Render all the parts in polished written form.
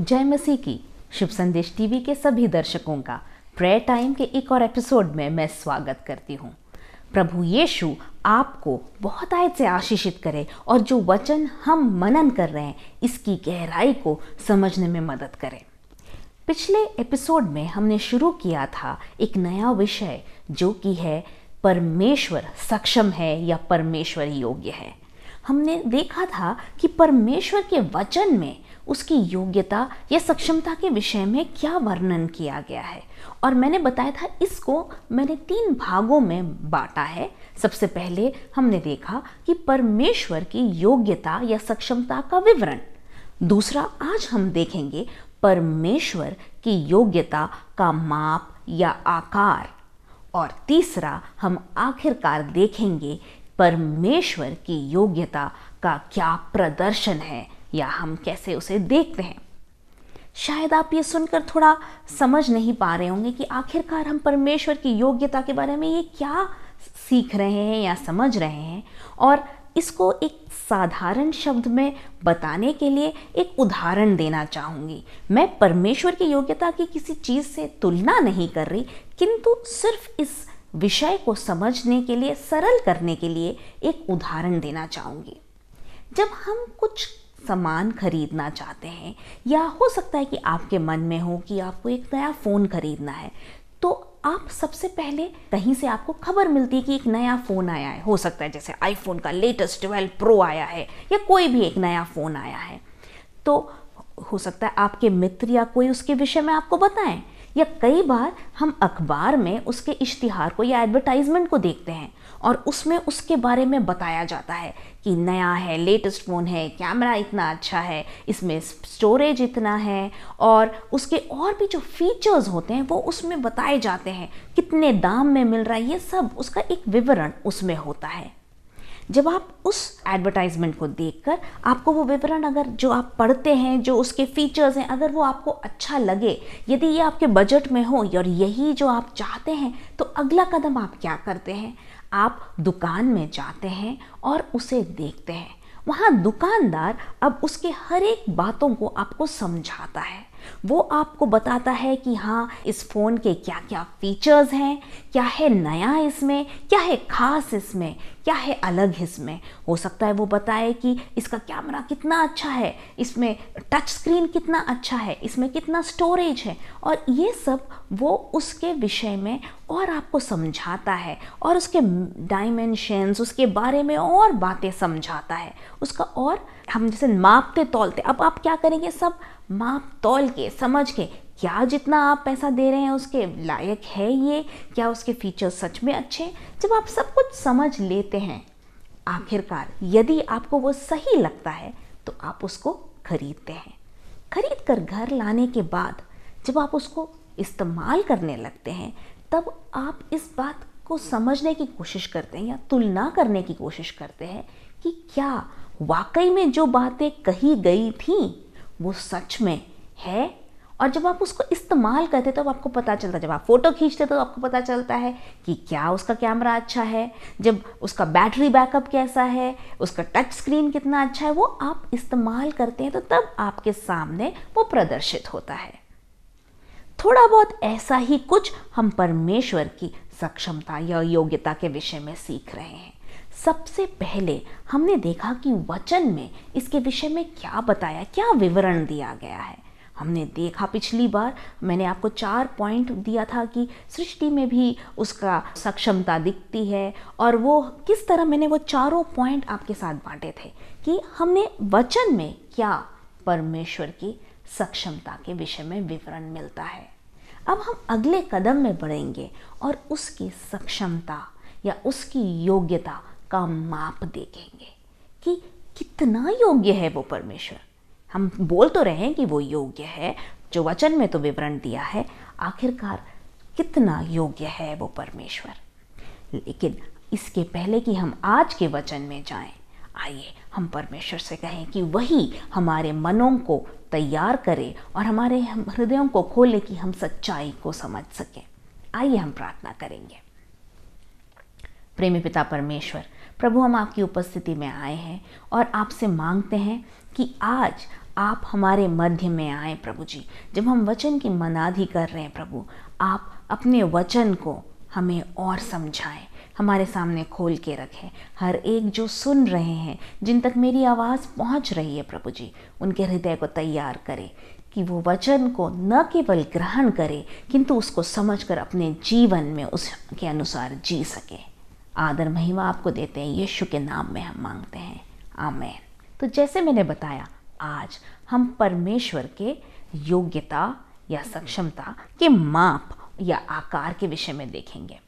जय मसीह की। शुभ संदेश टीवी के सभी दर्शकों का प्रेयर टाइम के एक और एपिसोड में मैं स्वागत करती हूँ। प्रभु यीशु आपको बहुत आयत से आशीषित करे और जो वचन हम मनन कर रहे हैं इसकी गहराई को समझने में मदद करे। पिछले एपिसोड में हमने शुरू किया था एक नया विषय जो कि है परमेश्वर सक्षम है या परमेश्वर योग्य है। हमने देखा था कि परमेश्वर के वचन में उसकी योग्यता या सक्षमता के विषय में क्या वर्णन किया गया है, और मैंने बताया था इसको मैंने 3 भागों में बांटा है। सबसे पहले हमने देखा कि परमेश्वर की योग्यता या सक्षमता का विवरण। दूसरा, आज हम देखेंगे परमेश्वर की योग्यता का माप या आकार। और तीसरा, हम आखिरकार देखेंगे परमेश्वर की योग्यता का क्या प्रदर्शन है या हम कैसे उसे देखते हैं। शायद आप ये सुनकर थोड़ा समझ नहीं पा रहे होंगे कि आखिरकार हम परमेश्वर की योग्यता के बारे में ये क्या सीख रहे हैं या समझ रहे हैं, और इसको एक साधारण शब्द में बताने के लिए एक उदाहरण देना चाहूँगी। मैं परमेश्वर की योग्यता की किसी चीज़ से तुलना नहीं कर रही, किंतु सिर्फ इस विषय को समझने के लिए, सरल करने के लिए एक उदाहरण देना चाहूँगी। जब हम कुछ सामान खरीदना चाहते हैं, या हो सकता है कि आपके मन में हो कि आपको एक नया फ़ोन खरीदना है, तो आप सबसे पहले कहीं से आपको खबर मिलती है कि एक नया फ़ोन आया है। हो सकता है जैसे आईफोन का लेटेस्ट 12 प्रो आया है या कोई भी एक नया फ़ोन आया है, तो हो सकता है आपके मित्र या कोई उसके विषय में आपको बताएं, या कई बार हम अखबार में उसके इश्तिहार को या एडवर्टाइजमेंट को देखते हैं और उसमें उसके बारे में बताया जाता है कि नया है, लेटेस्ट फ़ोन है, कैमरा इतना अच्छा है, इसमें स्टोरेज इतना है, और उसके और भी जो फीचर्स होते हैं वो उसमें बताए जाते हैं, कितने दाम में मिल रहा है, ये सब उसका एक विवरण उसमें होता है। जब आप उस एडवर्टाइजमेंट को देखकर आपको वो विवरण, अगर जो आप पढ़ते हैं, जो उसके फीचर्स हैं, अगर वो आपको अच्छा लगे, यदि ये आपके बजट में हो और यही जो आप चाहते हैं, तो अगला कदम आप क्या करते हैं? आप दुकान में जाते हैं और उसे देखते हैं। वहाँ दुकानदार अब उसके हर एक बातों को आपको समझाता है। वो आपको बताता है कि हाँ, इस फ़ोन के क्या क्या फीचर्स हैं, क्या है नया इसमें, क्या है ख़ास इसमें, क्या है अलग इसमें। हो सकता है वो बताए कि इसका कैमरा कितना अच्छा है, इसमें टच स्क्रीन कितना अच्छा है, इसमें कितना स्टोरेज है, और ये सब वो उसके विषय में और आपको समझाता है, और उसके डायमेंशंस, उसके बारे में और बातें समझाता है उसका। और हम जैसे मापते तौलते, अब आप क्या करेंगे? सब माप तौल के, समझ के, क्या जितना आप पैसा दे रहे हैं उसके लायक है ये, क्या उसके फीचर्स सच में अच्छे हैं। जब आप सब कुछ समझ लेते हैं, आखिरकार यदि आपको वो सही लगता है तो आप उसको खरीदते हैं। खरीद कर घर लाने के बाद जब आप उसको इस्तेमाल करने लगते हैं, तब आप इस बात को समझने की कोशिश करते हैं या तुलना करने की कोशिश करते हैं कि क्या वाकई में जो बातें कही गई थीं वो सच में है। और जब आप उसको इस्तेमाल करते तब आपको पता चलता है, जब आप फ़ोटो खींचते तो आपको पता चलता है कि क्या उसका कैमरा अच्छा है, जब उसका बैटरी बैकअप कैसा है, उसका टच स्क्रीन कितना अच्छा है, वो आप इस्तेमाल करते हैं तो तब आपके सामने वो प्रदर्शित होता है। थोड़ा बहुत ऐसा ही कुछ हम परमेश्वर की सक्षमता या योग्यता के विषय में सीख रहे हैं। सबसे पहले हमने देखा कि वचन में इसके विषय में क्या बताया, क्या विवरण दिया गया है। हमने देखा, पिछली बार मैंने आपको 4 पॉइंट दिया था कि सृष्टि में भी उसका सक्षमता दिखती है, और वो किस तरह, मैंने वो चारों पॉइंट आपके साथ बांटे थे कि हमने वचन में क्या परमेश्वर की सक्षमता के विषय में विवरण मिलता है। अब हम अगले कदम में बढ़ेंगे और उसकी सक्षमता या उसकी योग्यता का माप देखेंगे कि कितना योग्य है वो परमेश्वर। हम बोल तो रहे हैं कि वो योग्य है, जो वचन में तो विवरण दिया है, आखिरकार कितना योग्य है वो परमेश्वर। लेकिन इसके पहले कि हम आज के वचन में जाएं, आइए हम परमेश्वर से कहें कि वही हमारे मनों को तैयार करे और हमारे हृदयों को खोले कि हम सच्चाई को समझ सकें। आइए हम प्रार्थना करेंगे। प्रेमी पिता परमेश्वर, प्रभु, हम आपकी उपस्थिति में आए हैं और आपसे मांगते हैं कि आज आप हमारे मध्य में आए प्रभु जी। जब हम वचन की मनादी कर रहे हैं प्रभु, आप अपने वचन को हमें और समझाएं, हमारे सामने खोल के रखें। हर एक जो सुन रहे हैं, जिन तक मेरी आवाज़ पहुंच रही है प्रभु जी, उनके हृदय को तैयार करें कि वो वचन को न केवल ग्रहण करे किंतु उसको समझकर अपने जीवन में उसके अनुसार जी सके। आदर महिमा आपको देते हैं, यीशु के नाम में हम मांगते हैं, आमीन। तो जैसे मैंने बताया, आज हम परमेश्वर के योग्यता या सक्षमता के माप या आकार के विषय में देखेंगे।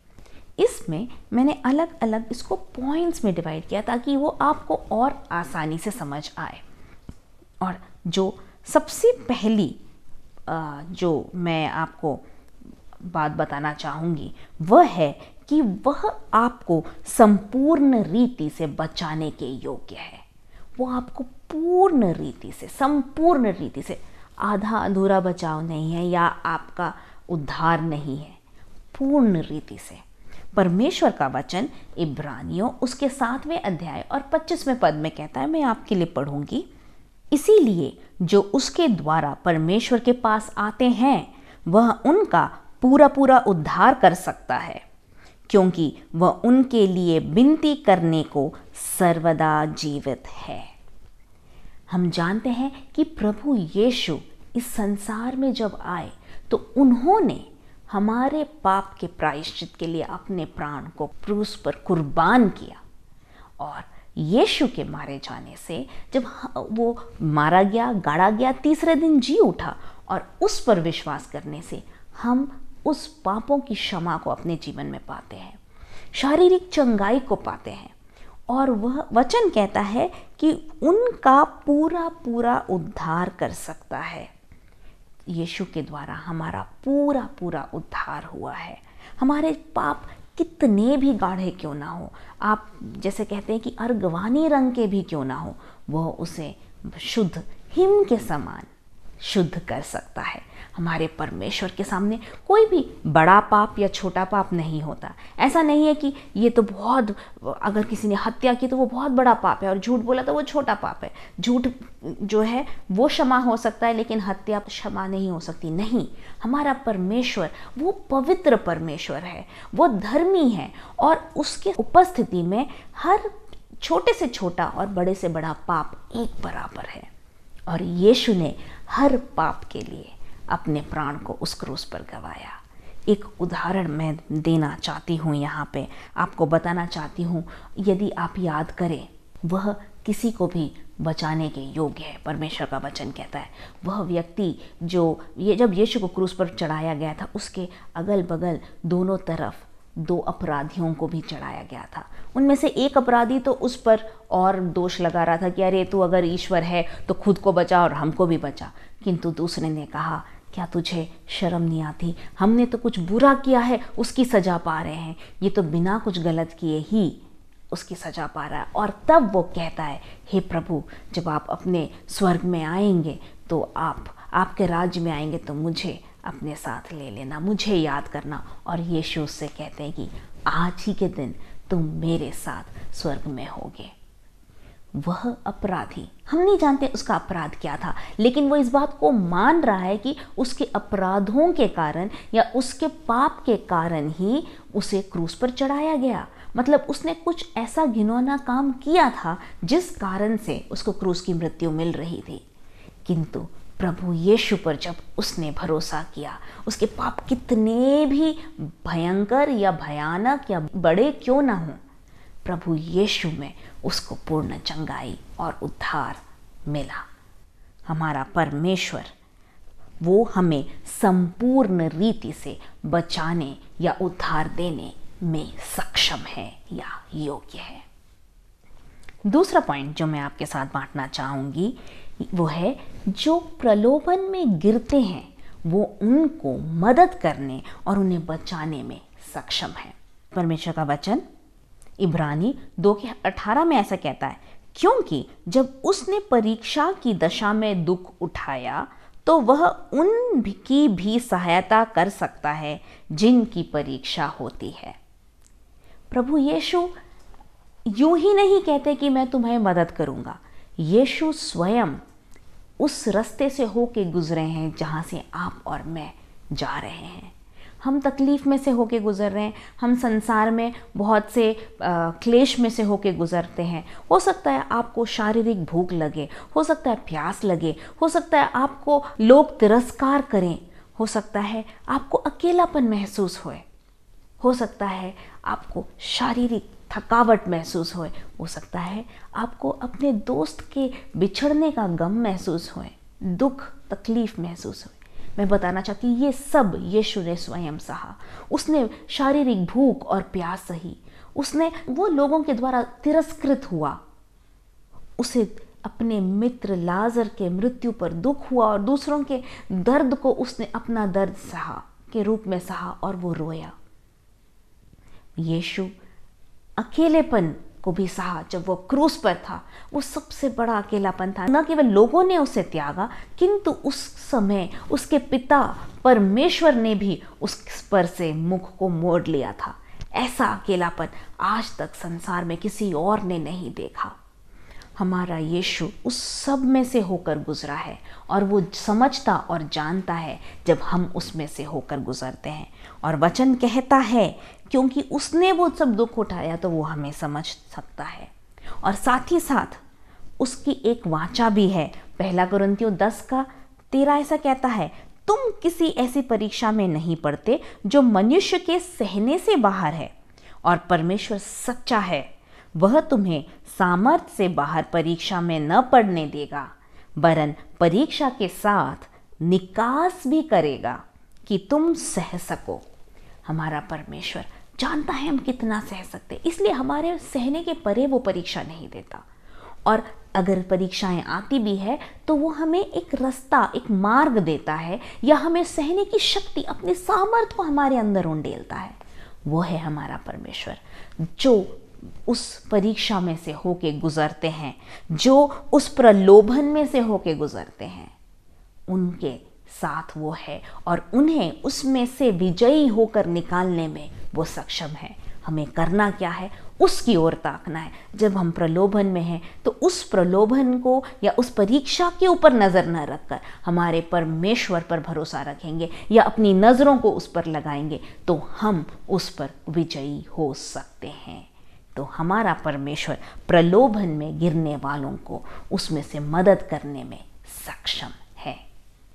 इसमें मैंने अलग अलग इसको पॉइंट्स में डिवाइड किया ताकि वो आपको और आसानी से समझ आए। और जो सबसे पहली जो मैं आपको बात बताना चाहूँगी वह है कि वह आपको संपूर्ण रीति से बचाने के योग्य है। वो आपको पूर्ण रीति से, संपूर्ण रीति से, आधा अधूरा बचाव नहीं है या आपका उद्धार नहीं है, पूर्ण रीति से। परमेश्वर का वचन इब्रानियों उसके 7वें अध्याय और 25वें पद में कहता है, मैं आपके लिए पढ़ूंगी। इसीलिए जो उसके द्वारा परमेश्वर के पास आते हैं वह उनका पूरा पूरा उद्धार कर सकता है, क्योंकि वह उनके लिए विनती करने को सर्वदा जीवित है। हम जानते हैं कि प्रभु यीशु इस संसार में जब आए तो उन्होंने हमारे पाप के प्रायश्चित के लिए अपने प्राण को क्रूस पर कुर्बान किया। और यीशु के मारे जाने से जब वो मारा गया, गाड़ा गया, तीसरे दिन जी उठा, और उस पर विश्वास करने से हम उस पापों की क्षमा को अपने जीवन में पाते हैं, शारीरिक चंगाई को पाते हैं। और वह वचन कहता है कि उनका पूरा पूरा उद्धार कर सकता है। यीशु के द्वारा हमारा पूरा पूरा उद्धार हुआ है। हमारे पाप कितने भी गाढ़े क्यों ना हो, आप जैसे कहते हैं कि अर्गवानी रंग के भी क्यों ना हो, वह उसे शुद्ध हिम के समान शुद्ध कर सकता है। हमारे परमेश्वर के सामने कोई भी बड़ा पाप या छोटा पाप नहीं होता। ऐसा नहीं है कि ये तो बहुत, अगर किसी ने हत्या की तो वो बहुत बड़ा पाप है और झूठ बोला तो वो छोटा पाप है। झूठ जो है वो क्षमा हो सकता है, लेकिन हत्या क्षमा नहीं हो सकती। नहीं, हमारा परमेश्वर वो पवित्र परमेश्वर है, वो धर्मी है, और उसके उपस्थिति में हर छोटे से छोटा और बड़े से बड़ा पाप एक बराबर है। और यीशु ने हर पाप के लिए अपने प्राण को उस क्रूस पर गवाया। एक उदाहरण मैं देना चाहती हूँ, यहाँ पे आपको बताना चाहती हूँ। यदि आप याद करें, वह किसी को भी बचाने के योग्य है। परमेश्वर का वचन कहता है वह व्यक्ति जो जब यीशु को क्रूस पर चढ़ाया गया था, उसके अगल बगल दोनों तरफ 2 अपराधियों को भी चढ़ाया गया था। उनमें से एक अपराधी तो उस पर और दोष लगा रहा था कि अरे तू अगर ईश्वर है तो खुद को बचा और हमको भी बचा। किंतु दूसरे ने कहा, क्या तुझे शर्म नहीं आती? हमने तो कुछ बुरा किया है, उसकी सजा पा रहे हैं, ये तो बिना कुछ गलत किए ही उसकी सजा पा रहा है। और तब वो कहता है, हे प्रभु, जब आप अपने स्वर्ग में आएंगे तो आपके राज्य में आएंगे तो मुझे अपने साथ ले लेना, मुझे याद करना। और यीशु उससे कहते हैं कि आज ही के दिन तुम मेरे साथ स्वर्ग में होगे। वह अपराधी, हम नहीं जानते उसका अपराध क्या था, लेकिन वो इस बात को मान रहा है कि उसके अपराधों के कारण या उसके पाप के कारण ही उसे क्रूस पर चढ़ाया गया। मतलब उसने कुछ ऐसा घिनौना काम किया था जिस कारण से उसको क्रूस की मृत्यु मिल रही थी। किंतु प्रभु यीशु पर जब उसने भरोसा किया, उसके पाप कितने भी भयंकर या भयानक या बड़े क्यों ना हों, प्रभु यीशु में उसको पूर्ण चंगाई और उद्धार मिला। हमारा परमेश्वर वो हमें संपूर्ण रीति से बचाने या उद्धार देने में सक्षम है या योग्य है। दूसरा पॉइंट जो मैं आपके साथ बांटना चाहूँगी वो है, जो प्रलोभन में गिरते हैं वो उनको मदद करने और उन्हें बचाने में सक्षम है। परमेश्वर का वचन इब्रानी 2:18 में ऐसा कहता है, क्योंकि जब उसने परीक्षा की दशा में दुख उठाया तो वह उनकी भी सहायता कर सकता है जिनकी परीक्षा होती है। प्रभु यीशु यूं ही नहीं कहते कि मैं तुम्हें मदद करूंगा। यीशु स्वयं उस रास्ते से होके गुजरे हैं जहाँ से आप और मैं जा रहे हैं। हम तकलीफ़ में से होके गुजर रहे हैं, हम संसार में बहुत से क्लेश में से होके गुजरते हैं। हो सकता है आपको शारीरिक भूख लगे, हो सकता है प्यास लगे, हो सकता है आपको लोग तिरस्कार करें, हो सकता है आपको अकेलापन महसूस हो सकता है आपको शारीरिक थकावट महसूस हो सकता है आपको अपने दोस्त के बिछड़ने का गम महसूस होए, दुख तकलीफ महसूस होए। मैं बताना चाहती हूँ ये सब यीशु ने स्वयं सहा। उसने शारीरिक भूख और प्यास सही, उसने वो लोगों के द्वारा तिरस्कृत हुआ, उसे अपने मित्र लाजर के मृत्यु पर दुख हुआ और दूसरों के दर्द को उसने अपना दर्द सहा के रूप में सहा और वो रोया। यीशु अकेलेपन को भी सहा। जब वो क्रूस पर था, वो सबसे बड़ा अकेलापन था। न केवल लोगों ने उसे त्यागा, किंतु उस समय उसके पिता परमेश्वर ने भी उस पर से मुख को मोड़ लिया था। ऐसा अकेलापन आज तक संसार में किसी और ने नहीं देखा। हमारा यीशु उस सब में से होकर गुजरा है और वो समझता और जानता है जब हम उसमें से होकर गुजरते हैं। और वचन कहता है क्योंकि उसने वो सब दुख उठाया तो वो हमें समझ सकता है। और साथ ही साथ उसकी एक वाचा भी है, 1 कुरिन्थियों 10:13 ऐसा कहता है, तुम किसी ऐसी परीक्षा में नहीं पड़ते जो मनुष्य के सहने से बाहर है, और परमेश्वर सच्चा है, वह तुम्हें सामर्थ्य से बाहर परीक्षा में न पड़ने देगा, वरन परीक्षा के साथ निकास भी करेगा कि तुम सह सको। हमारा परमेश्वर जानता है हम कितना सह सकते, इसलिए हमारे सहने के परे वो परीक्षा नहीं देता। और अगर परीक्षाएं आती भी है तो वो हमें एक रास्ता, एक मार्ग देता है, या हमें सहने की शक्ति, अपने सामर्थ्य को हमारे अंदर उंडेलता है। वो है हमारा परमेश्वर जो उस परीक्षा में से होके गुजरते हैं, जो उस प्रलोभन में से होके गुजरते हैं, उनके साथ वो है और उन्हें उसमें से विजयी होकर निकालने में वो सक्षम है। हमें करना क्या है? उसकी ओर ताकना है। जब हम प्रलोभन में हैं तो उस प्रलोभन को या उस परीक्षा के ऊपर नज़र न रखकर हमारे परमेश्वर पर भरोसा रखेंगे या अपनी नज़रों को उस पर लगाएंगे तो हम उस पर विजयी हो सकते हैं। तो हमारा परमेश्वर प्रलोभन में गिरने वालों को उसमें से मदद करने में सक्षम है।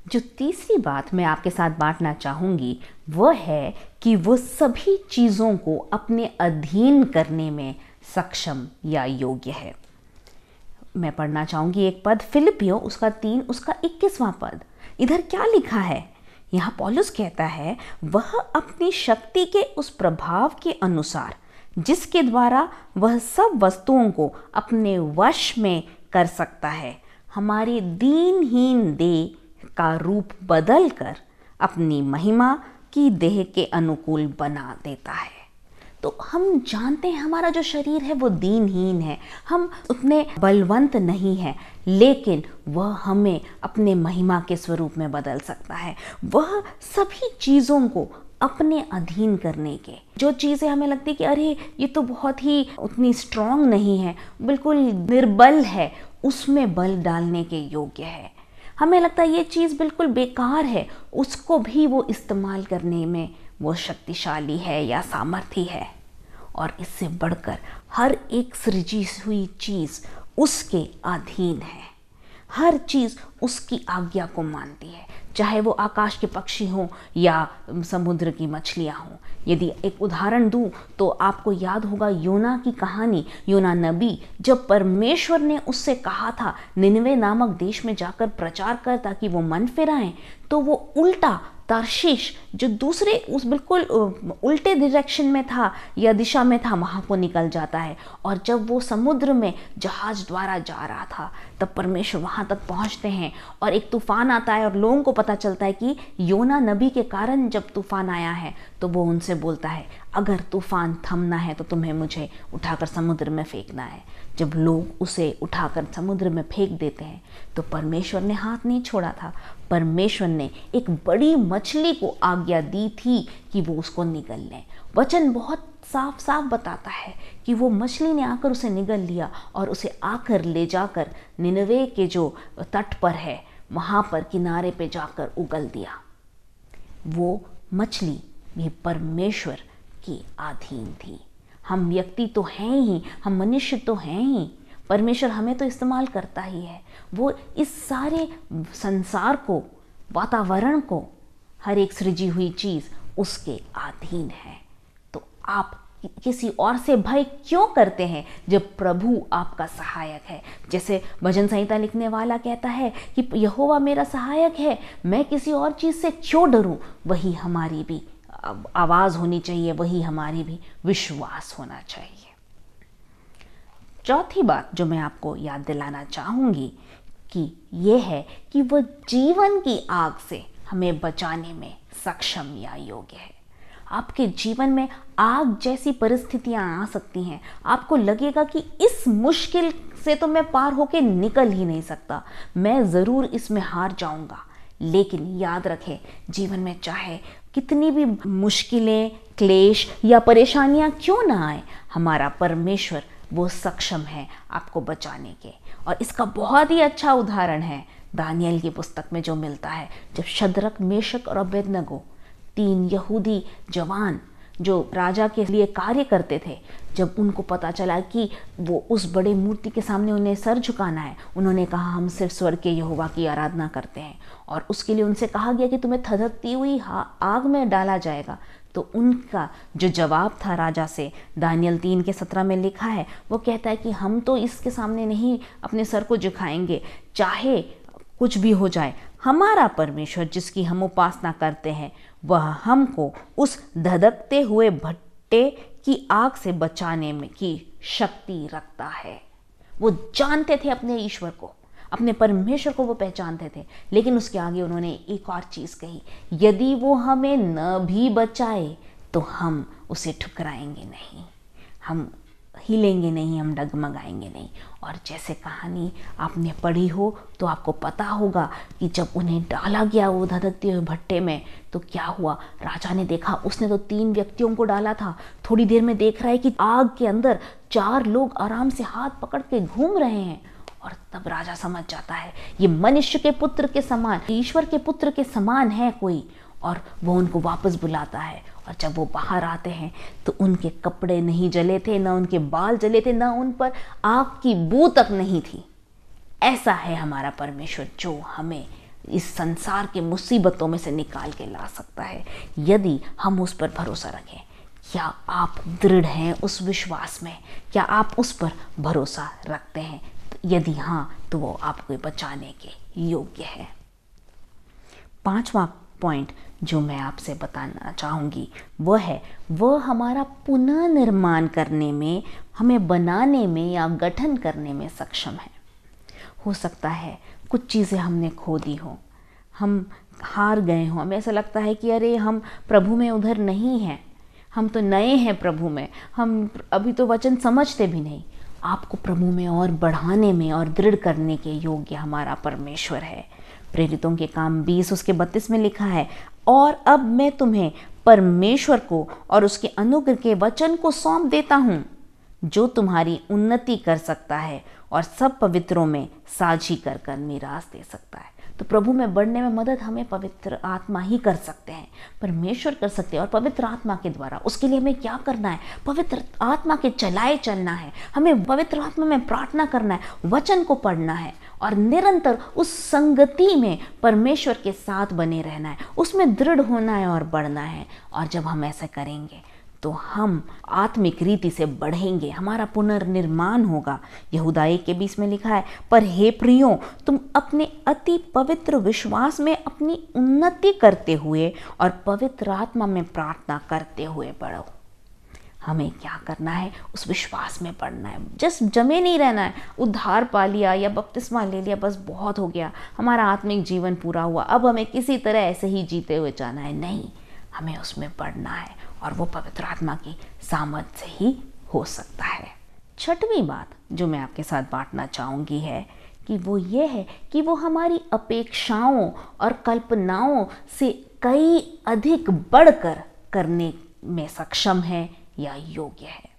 जो तीसरी बात मैं आपके साथ बांटना चाहूँगी वह है कि वो सभी चीज़ों को अपने अधीन करने में सक्षम या योग्य है। मैं पढ़ना चाहूँगी एक पद, फिलिपियों उसका 3 उसका 21वां पद। इधर क्या लिखा है? यहाँ पौलुस कहता है, वह अपनी शक्ति के उस प्रभाव के अनुसार जिसके द्वारा वह सब वस्तुओं को अपने वश में कर सकता है, हमारी दीनहीन देह का रूप बदल कर अपनी महिमा की देह के अनुकूल बना देता है। तो हम जानते हैं हमारा जो शरीर है वो दीनहीन है, हम उतने बलवंत नहीं हैं, लेकिन वह हमें अपने महिमा के स्वरूप में बदल सकता है। वह सभी चीज़ों को अपने अधीन करने के, जो चीज़ें हमें लगती कि अरे ये तो बहुत ही उतनी स्ट्रांग नहीं है, बिल्कुल निर्बल है, उसमें बल डालने के योग्य है। हमें लगता है ये चीज़ बिल्कुल बेकार है, उसको भी वो इस्तेमाल करने में वो शक्तिशाली है या सामर्थी है। और इससे बढ़कर हर एक सृजी हुई चीज़ उसके अधीन है, हर चीज़ उसकी आज्ञा को मानती है, चाहे वो आकाश के पक्षी हों या समुद्र की मछलियाँ हों। यदि एक उदाहरण दूं तो आपको याद होगा योना की कहानी। योना नबी, जब परमेश्वर ने उससे कहा था निनवे नामक देश में जाकर प्रचार कर ताकि वो मन फिराएं, तो वो उल्टा तार्शीश जो दूसरे उस बिल्कुल उल्टे डायरेक्शन में था या दिशा में था, वहाँ को निकल जाता है। और जब वो समुद्र में जहाज द्वारा जा रहा था तब परमेश्वर वहाँ तक पहुँचते हैं और एक तूफान आता है और लोगों को पता चलता है कि योना नबी के कारण जब तूफान आया है। तो वो उनसे बोलता है अगर तूफान थमना है तो तुम्हें मुझे उठाकर समुद्र में फेंकना है। जब लोग उसे उठाकर समुद्र में फेंक देते हैं तो परमेश्वर ने हाथ नहीं छोड़ा था, परमेश्वर ने एक बड़ी मछली को आज्ञा दी थी कि वो उसको निगल लें। वचन बहुत साफ साफ बताता है कि वो मछली ने आकर उसे निगल लिया और उसे आकर ले जाकर निनवे के जो तट पर है वहाँ पर किनारे पे जाकर उगल दिया। वो मछली भी परमेश्वर के अधीन थी। हम व्यक्ति तो हैं ही, हम मनुष्य तो हैं ही, परमेश्वर हमें तो इस्तेमाल करता ही है। वो इस सारे संसार को, वातावरण को, हर एक सृजी हुई चीज़ उसके अधीन है। तो आप किसी और से भय क्यों करते हैं जब प्रभु आपका सहायक है? जैसे भजन संहिता लिखने वाला कहता है कि यहोवा मेरा सहायक है, मैं किसी और चीज़ से क्यों डरूं। वही हमारी भी आवाज़ होनी चाहिए, वही हमारी भी विश्वास होना चाहिए। चौथी बात जो मैं आपको याद दिलाना चाहूँगी कि यह है कि वह जीवन की आग से हमें बचाने में सक्षम या योग्य है। आपके जीवन में आग जैसी परिस्थितियां आ सकती हैं, आपको लगेगा कि इस मुश्किल से तो मैं पार होके निकल ही नहीं सकता, मैं ज़रूर इसमें हार जाऊंगा। लेकिन याद रखें, जीवन में चाहे कितनी भी मुश्किलें, क्लेश या परेशानियां क्यों ना आए, हमारा परमेश्वर वो सक्षम है आपको बचाने के। और इसका बहुत ही अच्छा उदाहरण है दानियल की पुस्तक में जो मिलता है, जब शद्रक, मेशक और अबेदनगो, 3 यहूदी जवान जो राजा के लिए कार्य करते थे, जब उनको पता चला कि वो उस बड़े मूर्ति के सामने उन्हें सर झुकाना है, उन्होंने कहा हम सिर्फ स्वर्ग के यहोवा की आराधना करते हैं। और उसके लिए उनसे कहा गया कि तुम्हें धधकती हुई आग में डाला जाएगा। तो उनका जो जवाब था राजा से, दानियल 3:17 में लिखा है, वो कहता है कि हम तो इसके सामने नहीं अपने सर को झुकाएंगे, चाहे कुछ भी हो जाए। हमारा परमेश्वर जिसकी हम उपासना करते हैं, वह हमको उस धधकते हुए भट्टे की आग से बचाने में की शक्ति रखता है। वो जानते थे अपने ईश्वर को, अपने परमेश्वर को वो पहचानते थे। लेकिन उसके आगे उन्होंने एक और चीज़ कही, यदि वो हमें न भी बचाए तो हम उसे ठुकराएंगे नहीं, हम हिलेंगे नहीं, हम डगमगाएंगे नहीं। और जैसे कहानी आपने पढ़ी हो तो आपको पता होगा कि जब उन्हें डाला गया वो धधकते हुए भट्टे में, तो क्या हुआ, राजा ने देखा, उसने तो 3 व्यक्तियों को डाला था, थोड़ी देर में देख रहा है कि आग के अंदर 4 लोग आराम से हाथ पकड़ के घूम रहे हैं। और तब राजा समझ जाता है ये मनुष्य के पुत्र के समान, ईश्वर के पुत्र के समान है कोई। और वो उनको वापस बुलाता है। और जब वो बाहर आते हैं तो उनके कपड़े नहीं जले थे, ना उनके बाल जले थे, ना उन पर आग की बू तक नहीं थी। ऐसा है हमारा परमेश्वर जो हमें इस संसार के मुसीबतों में से निकाल के ला सकता है, यदि हम उस पर भरोसा रखें। क्या आप दृढ़ हैं उस विश्वास में? क्या आप उस पर भरोसा रखते हैं? यदि हाँ, तो वो आपको बचाने के योग्य है। 5वां पॉइंट जो मैं आपसे बताना चाहूँगी वो है, वह हमारा पुनर्निर्माण करने में, हमें बनाने में या गठन करने में सक्षम है। हो सकता है कुछ चीज़ें हमने खो दी हो, हम हार गए हों, हमें ऐसा लगता है कि अरे हम प्रभु में उधर नहीं हैं, हम तो नए हैं प्रभु में, हम अभी तो वचन समझते भी नहीं। आपको प्रभु में और बढ़ाने में और दृढ़ करने के योग्य हमारा परमेश्वर है। प्रेरितों के काम 20:32 में लिखा है, और अब मैं तुम्हें परमेश्वर को और उसके अनुग्रह के वचन को सौंप देता हूँ, जो तुम्हारी उन्नति कर सकता है और सब पवित्रों में साझी कर कर मीरास दे सकता है। तो प्रभु में बढ़ने में मदद हमें पवित्र आत्मा ही कर सकते हैं, परमेश्वर कर सकते हैं। और पवित्र आत्मा के द्वारा उसके लिए हमें क्या करना है? पवित्र आत्मा के चलाए चलना है, हमें पवित्र आत्मा में प्रार्थना करना है, वचन को पढ़ना है और निरंतर उस संगति में परमेश्वर के साथ बने रहना है, उसमें दृढ़ होना है और बढ़ना है। और जब हम ऐसा करेंगे तो हम आत्मिक रीति से बढ़ेंगे, हमारा पुनर्निर्माण होगा। यहूदा 1:20 में लिखा है, पर हे प्रियो, तुम अपने अति पवित्र विश्वास में अपनी उन्नति करते हुए और पवित्र आत्मा में प्रार्थना करते हुए बढ़ो। हमें क्या करना है? उस विश्वास में बढ़ना है, जस्ट जमे नहीं रहना है। उद्धार पा लिया या बपतिस्मा ले लिया, बस बहुत हो गया, हमारा आत्मिक जीवन पूरा हुआ, अब हमें किसी तरह ऐसे ही जीते हुए जाना है। नहीं, हमें उसमें बढ़ना है और वो पवित्र आत्मा की सामर्थ से ही हो सकता है। 6वीं बात जो मैं आपके साथ बांटना चाहूँगी है कि वो ये है कि वो हमारी अपेक्षाओं और कल्पनाओं से कई अधिक बढ़कर करने में सक्षम है या योग्य है।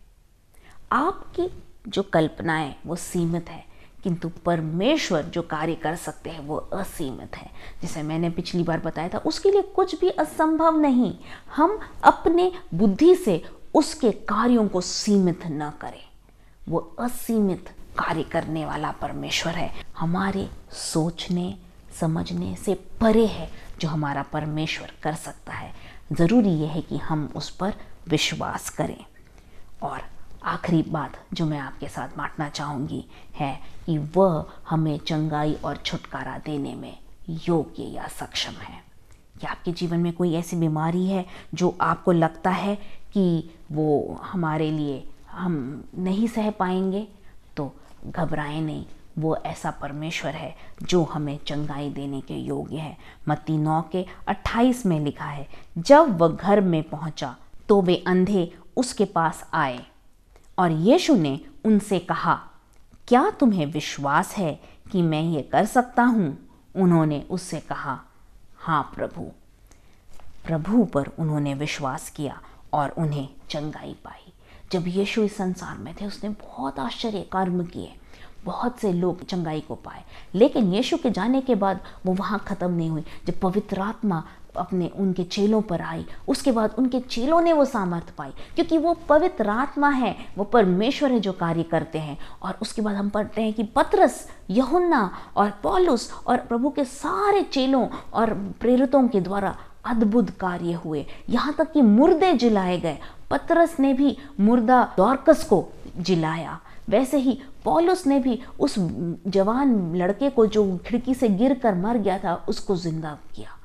आपकी जो कल्पनाएं वो सीमित है, किंतु परमेश्वर जो कार्य कर सकते हैं वो असीमित है। जैसे मैंने पिछली बार बताया था, उसके लिए कुछ भी असंभव नहीं। हम अपने बुद्धि से उसके कार्यों को सीमित न करें। वो असीमित कार्य करने वाला परमेश्वर है, हमारे सोचने समझने से परे है जो हमारा परमेश्वर कर सकता है। ज़रूरी यह है कि हम उस पर विश्वास करें। और आखिरी बात जो मैं आपके साथ बांटना चाहूँगी है कि वह हमें चंगाई और छुटकारा देने में योग्य या सक्षम है। क्या आपके जीवन में कोई ऐसी बीमारी है जो आपको लगता है कि वो हमारे लिए हम नहीं सह पाएंगे? तो घबराएं नहीं, वो ऐसा परमेश्वर है जो हमें चंगाई देने के योग्य है। मत्ती 9:28 में लिखा है, जब वह घर में पहुंचा तो वे अंधे उसके पास आए और यीशु ने उनसे कहा, क्या तुम्हें विश्वास है कि मैं ये कर सकता हूँ? उन्होंने उससे कहा, हाँ प्रभु। प्रभु पर उन्होंने विश्वास किया और उन्हें चंगाई पाई। जब यीशु इस संसार में थे उसने बहुत आश्चर्य कर्म किए, बहुत से लोग चंगाई को पाए। लेकिन यीशु के जाने के बाद वो वहाँ ख़त्म नहीं हुई। जब पवित्र आत्मा अपने उनके चेलों पर आई, उसके बाद उनके चेलों ने वो सामर्थ्य पाई, क्योंकि वो पवित्र आत्मा है, वो परमेश्वर है जो कार्य करते हैं। और उसके बाद हम पढ़ते हैं कि पतरस, यूहन्ना और पौलुस और प्रभु के सारे चेलों और प्रेरितों के द्वारा अद्भुत कार्य हुए, यहाँ तक कि मुर्दे जिलाए गए। पतरस ने भी मुर्दा दौरकस को जिलाया, वैसे ही पौलुस ने भी उस जवान लड़के को जो खिड़की से गिरकर मर गया था उसको जिंदा किया।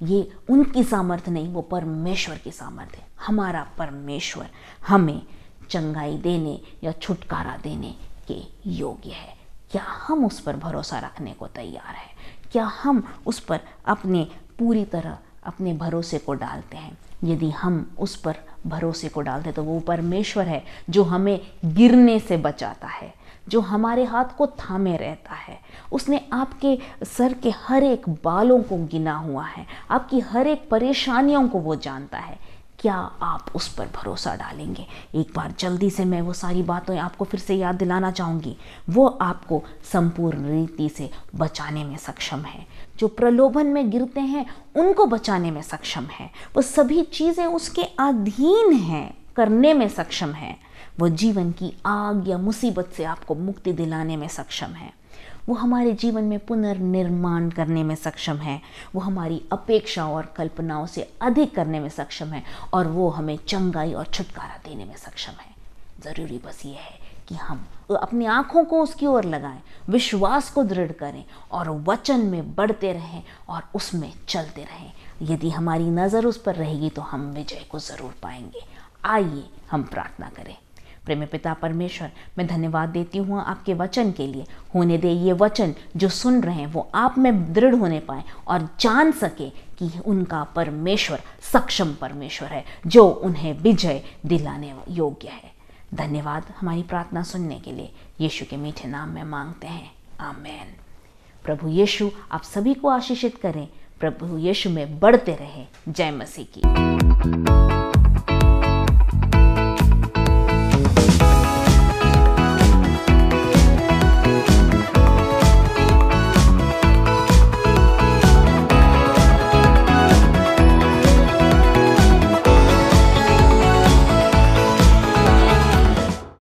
ये उनकी सामर्थ्य नहीं, वो परमेश्वर की सामर्थ्य है। हमारा परमेश्वर हमें चंगाई देने या छुटकारा देने के योग्य है। क्या हम उस पर भरोसा रखने को तैयार हैं? क्या हम उस पर अपने पूरी तरह अपने भरोसे को डालते हैं? यदि हम उस पर भरोसे को डालते तो वो परमेश्वर है जो हमें गिरने से बचाता है, जो हमारे हाथ को थामे रहता है। उसने आपके सर के हर एक बालों को गिना हुआ है, आपकी हर एक परेशानियों को वो जानता है। क्या आप उस पर भरोसा डालेंगे? एक बार जल्दी से मैं वो सारी बातें आपको फिर से याद दिलाना चाहूँगी। वो आपको संपूर्ण रीति से बचाने में सक्षम है। जो प्रलोभन में गिरते हैं उनको बचाने में सक्षम है। वो सभी चीज़ें उसके अधीन हैं, करने में सक्षम है। वो जीवन की आग या मुसीबत से आपको मुक्ति दिलाने में सक्षम है। वो हमारे जीवन में पुनर्निर्माण करने में सक्षम है। वो हमारी अपेक्षाओं और कल्पनाओं से अधिक करने में सक्षम है और वो हमें चंगाई और छुटकारा देने में सक्षम है। ज़रूरी बस ये है कि हम अपनी आँखों को उसकी ओर लगाएं, विश्वास को दृढ़ करें और वचन में बढ़ते रहें और उसमें चलते रहें। यदि हमारी नज़र उस पर रहेगी तो हम विजय को ज़रूर पाएंगे। आइए हम प्रार्थना करें। प्रेम पिता परमेश्वर, मैं धन्यवाद देती हूँ आपके वचन के लिए। होने दे ये वचन जो सुन रहे हैं वो आप में दृढ़ होने पाए और जान सके कि उनका परमेश्वर सक्षम परमेश्वर है जो उन्हें विजय दिलाने योग्य है। धन्यवाद हमारी प्रार्थना सुनने के लिए। यीशु के मीठे नाम में मांगते हैं, आमेन। प्रभु यीशु आप सभी को आशीषित करें। प्रभु यीशु में बढ़ते रहें। जय मसीह की।